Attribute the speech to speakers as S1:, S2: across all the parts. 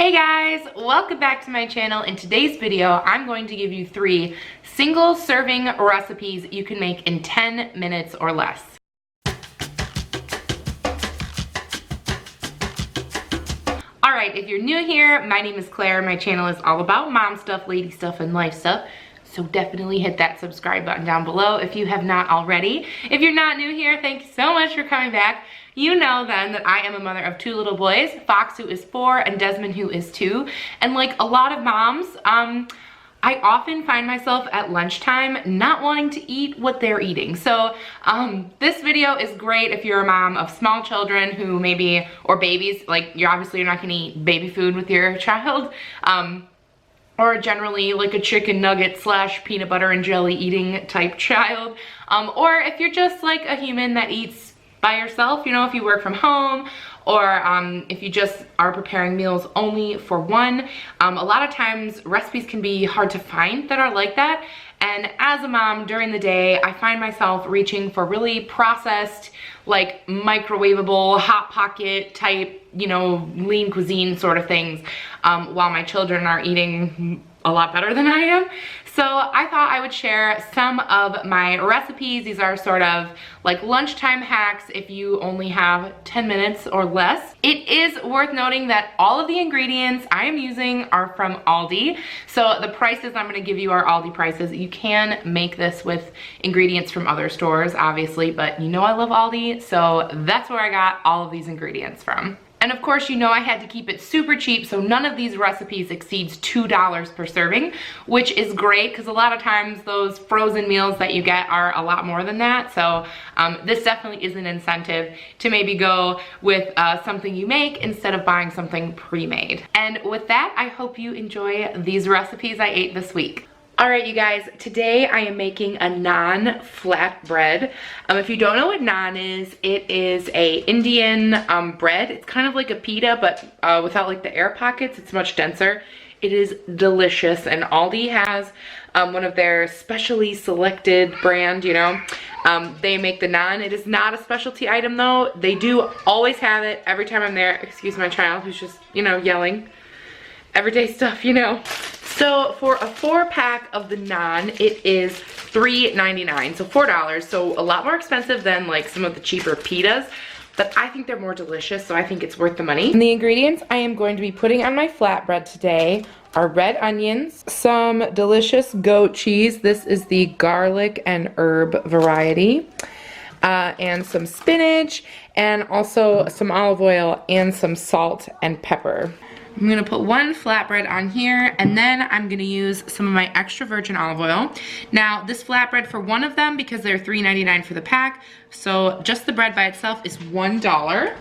S1: Hey guys, welcome back to my channel. In today's video, I'm going to give you 3 single serving recipes you can make in 10 minutes or less. Alright, if you're new here, my name is Claire. My channel is all about mom stuff, lady stuff, and life stuff. So definitely hit that subscribe button down below if you have not already. If you're not new here, thank you so much for coming back. You know then that I am a mother of 2 little boys, Fox who is 4 and Desmond who is 2. And like a lot of moms, I often find myself at lunchtime not wanting to eat what they're eating. So this video is great if you're a mom of small children who maybe, or babies, like you're not gonna eat baby food with your child. Or generally like a chicken nugget / peanut butter and jelly eating type child. Or if you're just like a human that eats by yourself, you know, if you work from home, or if you just are preparing meals only for one. A lot of times recipes can be hard to find that are like that. And as a mom during the day, I find myself reaching for really processed, like microwavable, hot pocket type, you know, lean cuisine sort of things, while my children are eating a lot better than I am. So I thought I would share some of my recipes. These are sort of like lunchtime hacks if you only have 10 minutes or less. It is worth noting that all of the ingredients I am using are from Aldi. So the prices I'm gonna give you are Aldi prices. You can make this with ingredients from other stores, obviously, but you know I love Aldi, so that's where I got all of these ingredients from. And of course, you know I had to keep it super cheap, so none of these recipes exceeds $2 per serving, which is great because a lot of times those frozen meals that you get are a lot more than that. So this definitely is an incentive to maybe go with something you make instead of buying something pre-made. And with that, I hope you enjoy these recipes I ate this week. All right, you guys, today I am making a naan flatbread. If you don't know what naan is, it is a Indian bread. It's kind of like a pita, but without like the air pockets. It's much denser. It is delicious, and Aldi has one of their specially selected brand, you know. They make the naan. It is not a specialty item though. They do always have it every time I'm there. Excuse my child who's just, you know, yelling. Everyday stuff, you know. So for a 4-pack of the naan, it is $3.99, so $4. So a lot more expensive than like some of the cheaper pitas, but I think they're more delicious, so I think it's worth the money. And the ingredients I am going to be putting on my flatbread today are red onions, some delicious goat cheese. This is the garlic and herb variety. And some spinach, and also some olive oil and some salt and pepper. I'm gonna put 1 flatbread on here, and then I'm gonna use some of my extra virgin olive oil. Now, this flatbread for one of them, because they're $3.99 for the pack, so just the bread by itself is $1.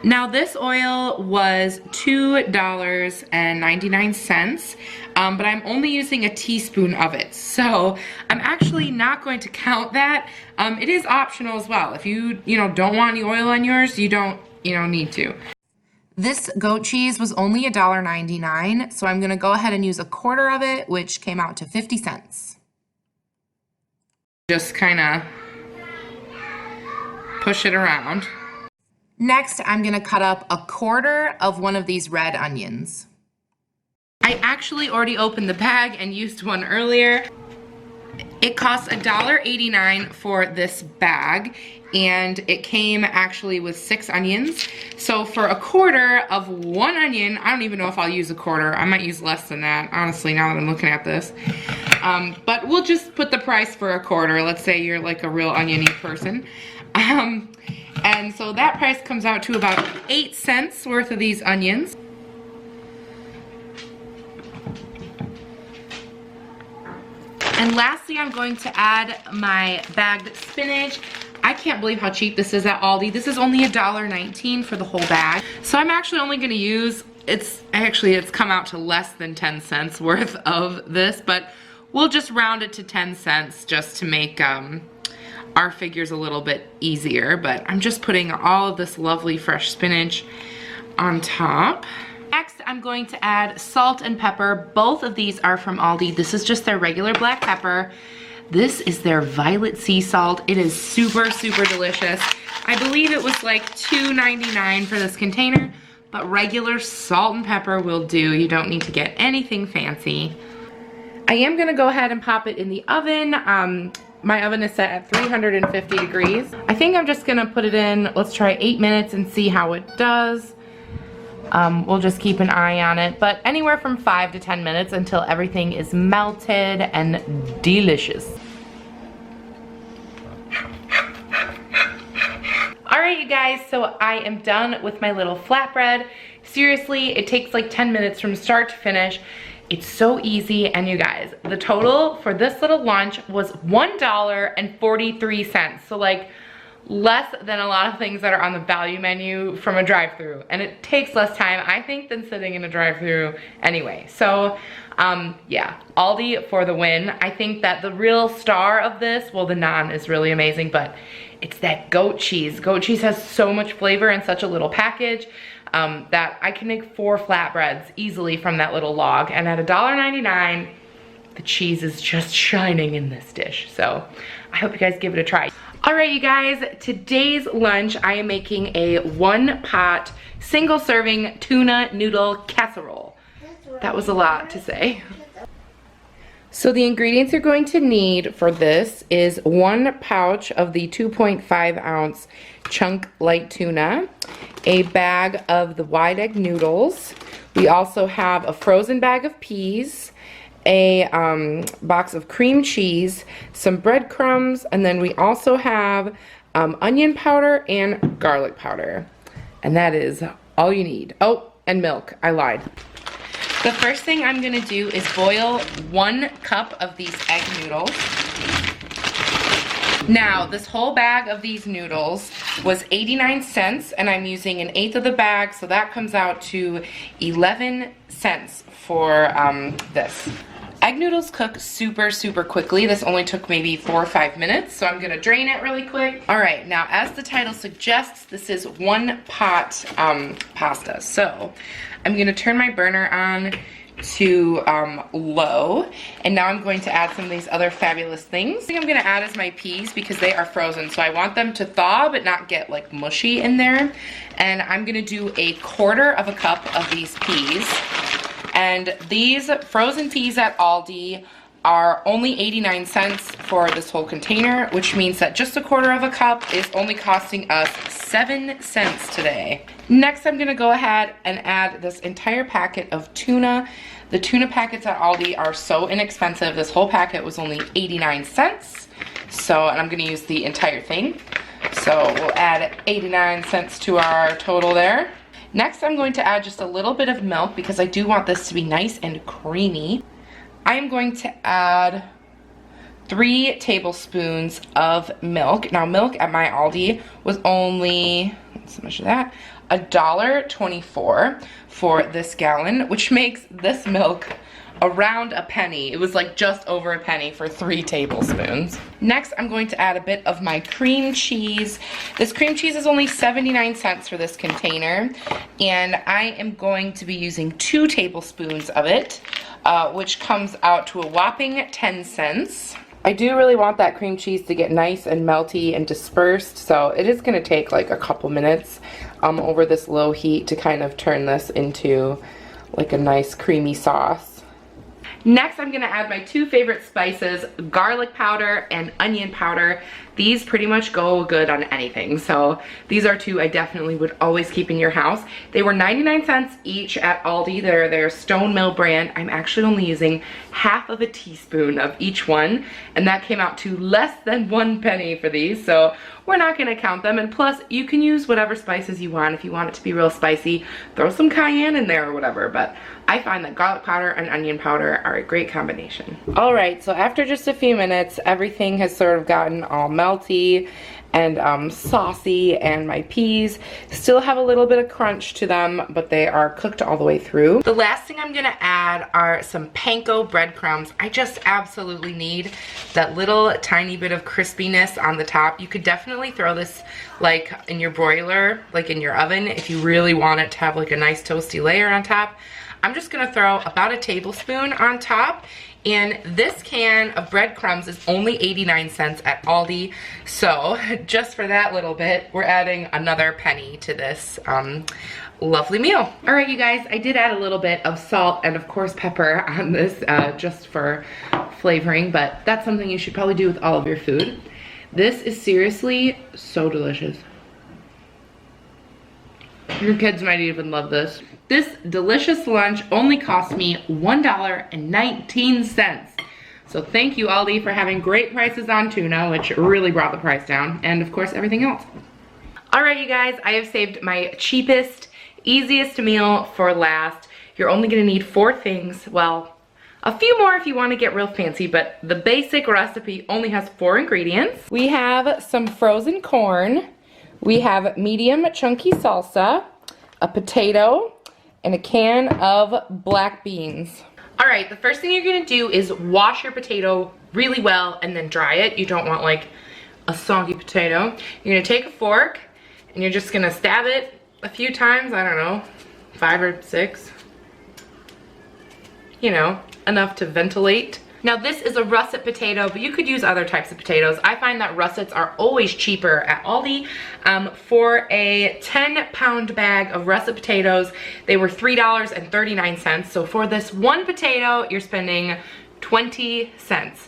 S1: Now, this oil was $2.99, but I'm only using a teaspoon of it. So I'm actually not going to count that. It is optional as well. If you don't want any oil on yours, you don't need to. This goat cheese was only $1.99, so I'm gonna go ahead and use a quarter of it, which came out to 50 cents. Just kinda push it around. Next, I'm gonna cut up a quarter of one of these red onions. I actually already opened the bag and used one earlier. It costs $1.89 for this bag, and it came actually with 6 onions. So for a quarter of 1 onion, I don't even know if I'll use a quarter. I might use less than that, honestly, now that I'm looking at this. But we'll just put the price for a quarter. Let's say you're like a real onion-y person. And so that price comes out to about 8 cents worth of these onions. And lastly, I'm going to add my bagged spinach. I can't believe how cheap this is at Aldi. This is only $1.19 for the whole bag. So I'm actually only gonna use, it's come out to less than 10 cents worth of this, but we'll just round it to 10 cents just to make our figures a little bit easier. But I'm just putting all of this lovely fresh spinach on top. Next, I'm going to add salt and pepper. Both of these are from Aldi. This is just their regular black pepper. This is their violet sea salt. It is super, super delicious. I believe it was like $2.99 for this container, but regular salt and pepper will do. You don't need to get anything fancy. I am gonna go ahead and pop it in the oven. My oven is set at 350 degrees. I think I'm just gonna put it in, let's try 8 minutes and see how it does. We'll just keep an eye on it, but anywhere from 5 to 10 minutes until everything is melted and delicious. All right, you guys, so I am done with my little flatbread. Seriously, it takes like 10 minutes from start to finish. It's so easy, and you guys, the total for this little lunch was $1.43. So like less than a lot of things that are on the value menu from a drive-through, and it takes less time, I think, than sitting in a drive-through anyway. So yeah, Aldi for the win. I think that the real star of this, well, the naan is really amazing, but it's that goat cheese. Goat cheese has so much flavor in such a little package that I can make 4 flatbreads easily from that little log, and at $1.99, the cheese is just shining in this dish. So I hope you guys give it a try. All right, you guys, today's lunch, I am making a 1-pot, single-serving tuna noodle casserole. That was a lot to say. So the ingredients you're going to need for this is 1 pouch of the 2.5-ounce chunk light tuna, a bag of the wide egg noodles. We also have a frozen bag of peas, a box of cream cheese, some breadcrumbs, and then we also have onion powder and garlic powder. And that is all you need. Oh, and milk. I lied. The first thing I'm gonna do is boil 1 cup of these egg noodles. Now, this whole bag of these noodles was 89 cents, and I'm using 1/8 of the bag, so that comes out to 11 cents for this. Egg noodles cook super, super quickly. This only took maybe 4 or 5 minutes, so I'm gonna drain it really quick. All right, now as the title suggests, this is 1 pot pasta. So I'm gonna turn my burner on to low, and now I'm going to add some of these other fabulous things. The thing I'm gonna add is my peas because they are frozen, so I want them to thaw but not get like mushy in there. And I'm gonna do 1/4 cup of these peas. And these frozen peas at Aldi are only 89 cents for this whole container, which means that just 1/4 cup is only costing us 7 cents today. Next, I'm gonna go ahead and add this entire packet of tuna. The tuna packets at Aldi are so inexpensive. This whole packet was only 89 cents. So, and I'm gonna use the entire thing. So we'll add 89 cents to our total there. Next, I'm going to add just a little bit of milk because I do want this to be nice and creamy. I am going to add 3 tablespoons of milk. Now, milk at my Aldi was only, let's measure that, $1.24 for this gallon, which makes this milk around a penny. It was like just over a penny for 3 tablespoons. Next, I'm going to add a bit of my cream cheese. This cream cheese is only 79 cents for this container, and I am going to be using 2 tablespoons of it, which comes out to a whopping 10 cents. I do really want that cream cheese to get nice and melty and dispersed, so it is going to take like a couple minutes over this low heat to kind of turn this into like a nice creamy sauce. Next, I'm gonna add my 2 favorite spices, garlic powder and onion powder. These pretty much go good on anything, so these are 2 I definitely would always keep in your house. They were 99 cents each at Aldi. They're their Stone Mill brand. I'm actually only using 1/2 teaspoon of each one, and that came out to less than 1 penny for these, so we're not gonna count them. And plus, you can use whatever spices you want. If you want it to be real spicy, throw some cayenne in there or whatever, but I find that garlic powder and onion powder are a great combination. All right, so after just a few minutes, everything has sort of gotten all melty and saucy, and my peas still have a little bit of crunch to them, but they are cooked all the way through. The last thing I'm gonna add are some panko breadcrumbs. I just absolutely need that little tiny bit of crispiness on the top. You could definitely throw this like in your broiler, like in your oven, if you really want it to have like a nice toasty layer on top. I'm just gonna throw about a tablespoon on top. And this can of breadcrumbs is only 89 cents at Aldi. So just for that little bit, we're adding another penny to this lovely meal. All right, you guys, I did add a little bit of salt and of course pepper on this just for flavoring, but that's something you should probably do with all of your food. This is seriously so delicious. Your kids might even love this. This delicious lunch only cost me $1.19. So thank you, Aldi, for having great prices on tuna, which really brought the price down, and of course everything else. All right, you guys, I have saved my cheapest, easiest meal for last. You're only gonna need 4 things. Well, a few more if you wanna get real fancy, but the basic recipe only has 4 ingredients. We have some frozen corn. We have medium chunky salsa, a potato, and a can of black beans. All right, the first thing you're gonna do is wash your potato really well and then dry it. You don't want like a soggy potato. You're gonna take a fork and you're just gonna stab it a few times, I don't know, 5 or 6. You know, enough to ventilate. Now this is a russet potato, but you could use other types of potatoes. I find that russets are always cheaper at Aldi. For a 10-pound bag of russet potatoes, they were $3.39. So for this one potato, you're spending 20 cents.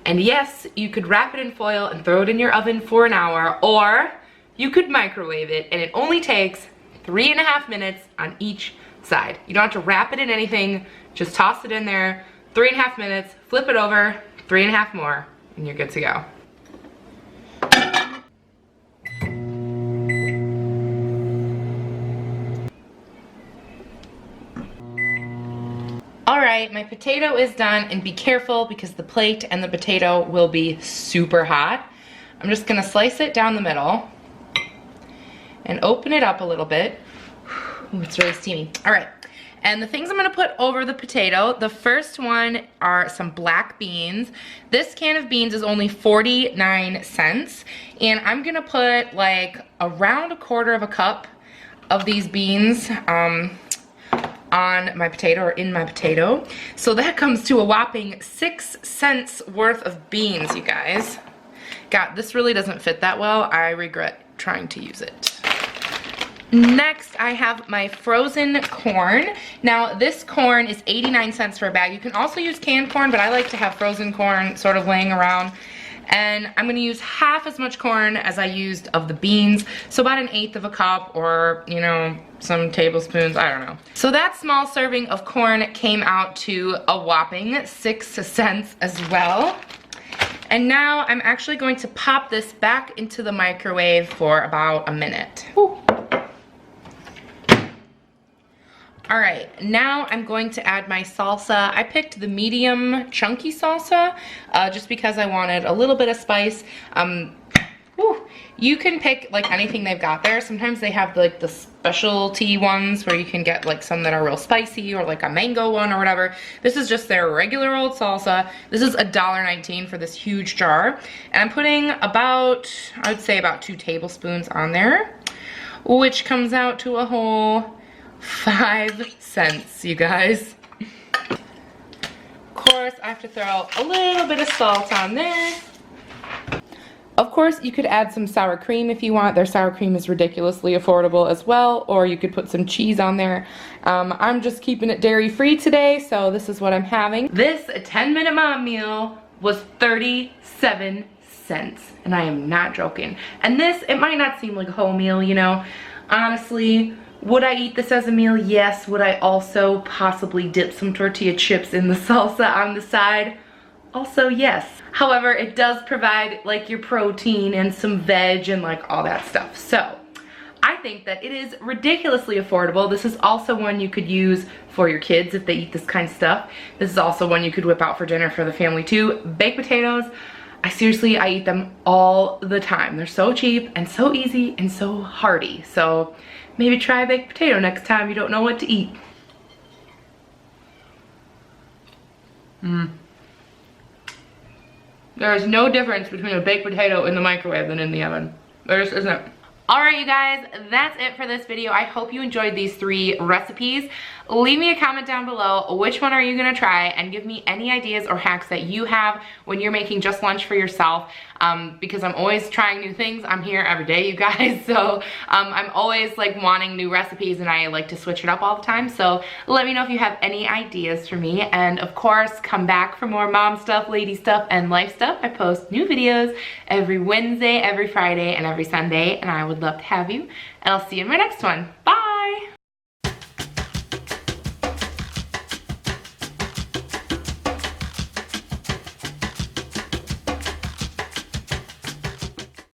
S1: And yes, you could wrap it in foil and throw it in your oven for an hour, or you could microwave it, and it only takes 3.5 minutes on each side. You don't have to wrap it in anything, just toss it in there, 3.5 minutes, flip it over, 3.5 more, and you're good to go. All right, my potato is done, and be careful because the plate and the potato will be super hot. I'm just gonna slice it down the middle and open it up a little bit. Ooh, it's really steamy. All right. And the things I'm gonna put over the potato, the first one are some black beans. This can of beans is only 49 cents. And I'm gonna put like around 1/4 cup of these beans on my potato, or in my potato. So that comes to a whopping 6 cents worth of beans, you guys. God, this really doesn't fit that well. I regret trying to use it. Next, I have my frozen corn. Now, this corn is 89 cents for a bag. You can also use canned corn, but I like to have frozen corn sort of laying around. And I'm gonna use half as much corn as I used of the beans. So about 1/8 cup, or, you know, some tablespoons, I don't know. So that small serving of corn came out to a whopping 6 cents as well. And now I'm actually going to pop this back into the microwave for about a minute. Whew. All right, now I'm going to add my salsa. I picked the medium chunky salsa just because I wanted a little bit of spice. You can pick like anything they've got there. Sometimes they have like the specialty ones where you can get like some that are real spicy, or like a mango one or whatever. This is just their regular old salsa. This is $1.19 for this huge jar. And I'm putting about, I would say about 2 tablespoons on there, which comes out to a whole 5 cents, you guys. Of course, I have to throw a little bit of salt on there. Of course, you could add some sour cream if you want. Their sour cream is ridiculously affordable as well, or you could put some cheese on there. I'm just keeping it dairy-free today, so this is what I'm having. This 10-minute mom meal was 37 cents, and I am not joking. And this, it might not seem like a whole meal, you know. Honestly, would I eat this as a meal? Yes. Would I also possibly dip some tortilla chips in the salsa on the side? Also, yes. However, it does provide like your protein and some veg and like all that stuff. So I think that it is ridiculously affordable. This is also one you could use for your kids if they eat this kind of stuff. This is also one you could whip out for dinner for the family too. Baked potatoes, I eat them all the time. They're so cheap and so easy and so hearty. So maybe try a baked potato next time you don't know what to eat. There is no difference between a baked potato in the microwave than in the oven. There just isn't. All right, you guys, that's it for this video. I hope you enjoyed these 3 recipes. Leave me a comment down below. Which one are you gonna try? And give me any ideas or hacks that you have when you're making just lunch for yourself. Because I'm always trying new things. I'm here every day, you guys. So I'm always like wanting new recipes, and I like to switch it up all the time. So let me know if you have any ideas for me. And of course, come back for more mom stuff, lady stuff, and life stuff. I post new videos every Wednesday, every Friday, and every Sunday. And I would love to have you. And I'll see you in my next one. Bye!